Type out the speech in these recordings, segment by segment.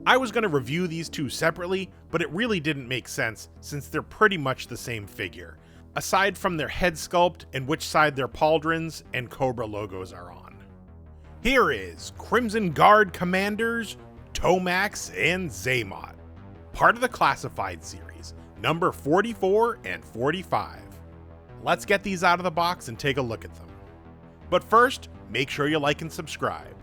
I was going to review these two separately, but it really didn't make sense since they're pretty much the same figure, aside from their head sculpt and which side their pauldrons and Cobra logos are on. Here is Crimson Guard Commanders, Tomax and Xamot, part of the Classified Series, number 44 and 45. Let's get these out of the box and take a look at them. But first, make sure you like and subscribe.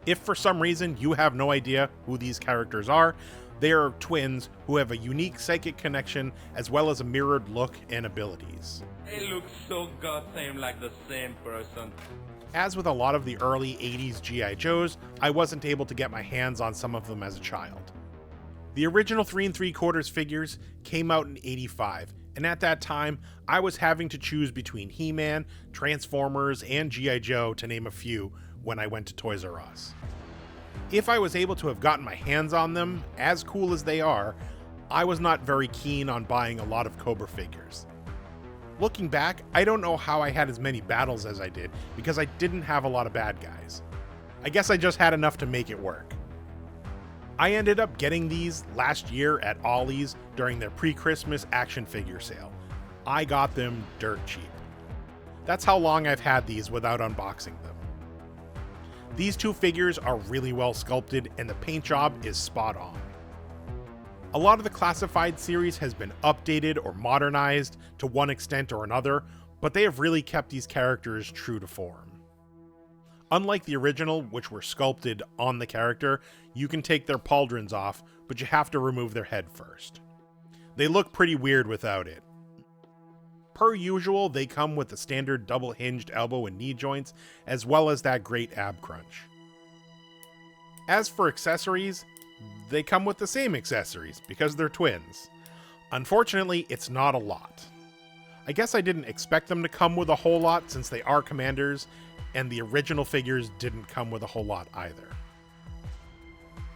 If for some reason you have no idea who these characters are, they are twins who have a unique psychic connection as well as a mirrored look and abilities. They look so goddamn like the same person. As with a lot of the early 80s G.I. Joes, I wasn't able to get my hands on some of them as a child. The original 3 3/4 figures came out in '85, and at that time, I was having to choose between He-Man, Transformers, and G.I. Joe, to name a few, when I went to Toys R Us. If I was able to have gotten my hands on them, as cool as they are, I was not very keen on buying a lot of Cobra figures. Looking back, I don't know how I had as many battles as I did, because I didn't have a lot of bad guys. I guess I just had enough to make it work. I ended up getting these last year at Ollie's during their pre-Christmas action figure sale. I got them dirt cheap. That's how long I've had these without unboxing them. These two figures are really well sculpted and the paint job is spot on. A lot of the Classified series has been updated or modernized to one extent or another, but they have really kept these characters true to form. Unlike the original, which were sculpted on the character, you can take their pauldrons off, but you have to remove their head first. They look pretty weird without it. Per usual, they come with the standard double-hinged elbow and knee joints, as well as that great ab crunch. As for accessories, they come with the same accessories, because they're twins. Unfortunately, it's not a lot. I guess I didn't expect them to come with a whole lot since they are commanders, and the original figures didn't come with a whole lot either.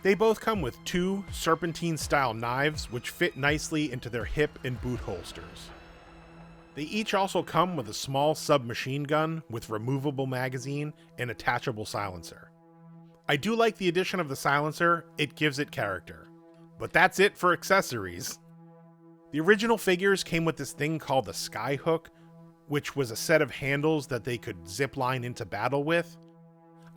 They both come with 2 serpentine-style knives, which fit nicely into their hip and boot holsters. They each also come with a small submachine gun with removable magazine and attachable silencer. I do like the addition of the silencer, it gives it character. But that's it for accessories. The original figures came with this thing called the Skyhook, which was a set of handles that they could zipline into battle with.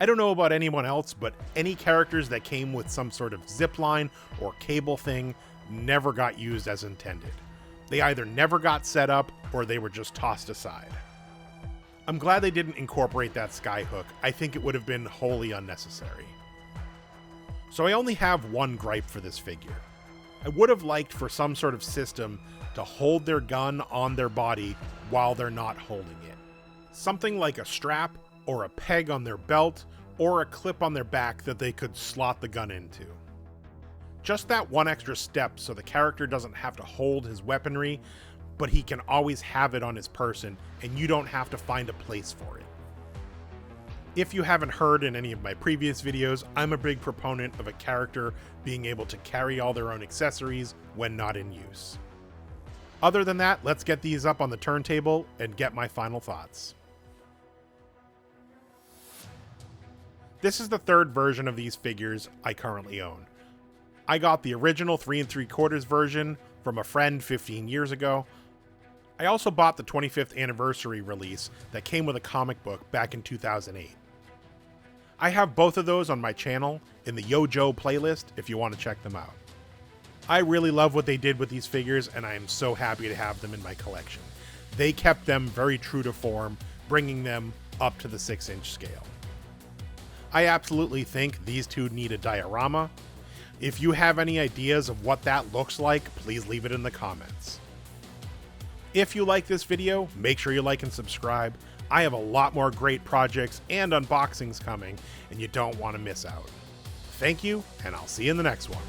I don't know about anyone else, but any characters that came with some sort of zipline or cable thing never got used as intended. They either never got set up or they were just tossed aside. I'm glad they didn't incorporate that Skyhook. I think it would have been wholly unnecessary. So I only have one gripe for this figure. I would have liked for some sort of system to hold their gun on their body while they're not holding it. Something like a strap or a peg on their belt or a clip on their back that they could slot the gun into. Just that one extra step so the character doesn't have to hold his weaponry, but he can always have it on his person and you don't have to find a place for it. If you haven't heard in any of my previous videos, I'm a big proponent of a character being able to carry all their own accessories when not in use. Other than that, let's get these up on the turntable and get my final thoughts. This is the third version of these figures I currently own. I got the original 3 3/4 version from a friend 15 years ago. I also bought the 25th anniversary release that came with a comic book back in 2008. I have both of those on my channel in the Gijoe playlist if you want to check them out. I really love what they did with these figures and I am so happy to have them in my collection. They kept them very true to form, bringing them up to the 6-inch scale. I absolutely think these two need a diorama. If you have any ideas of what that looks like, please leave it in the comments. If you like this video, make sure you like and subscribe. I have a lot more great projects and unboxings coming, and you don't want to miss out. Thank you, and I'll see you in the next one.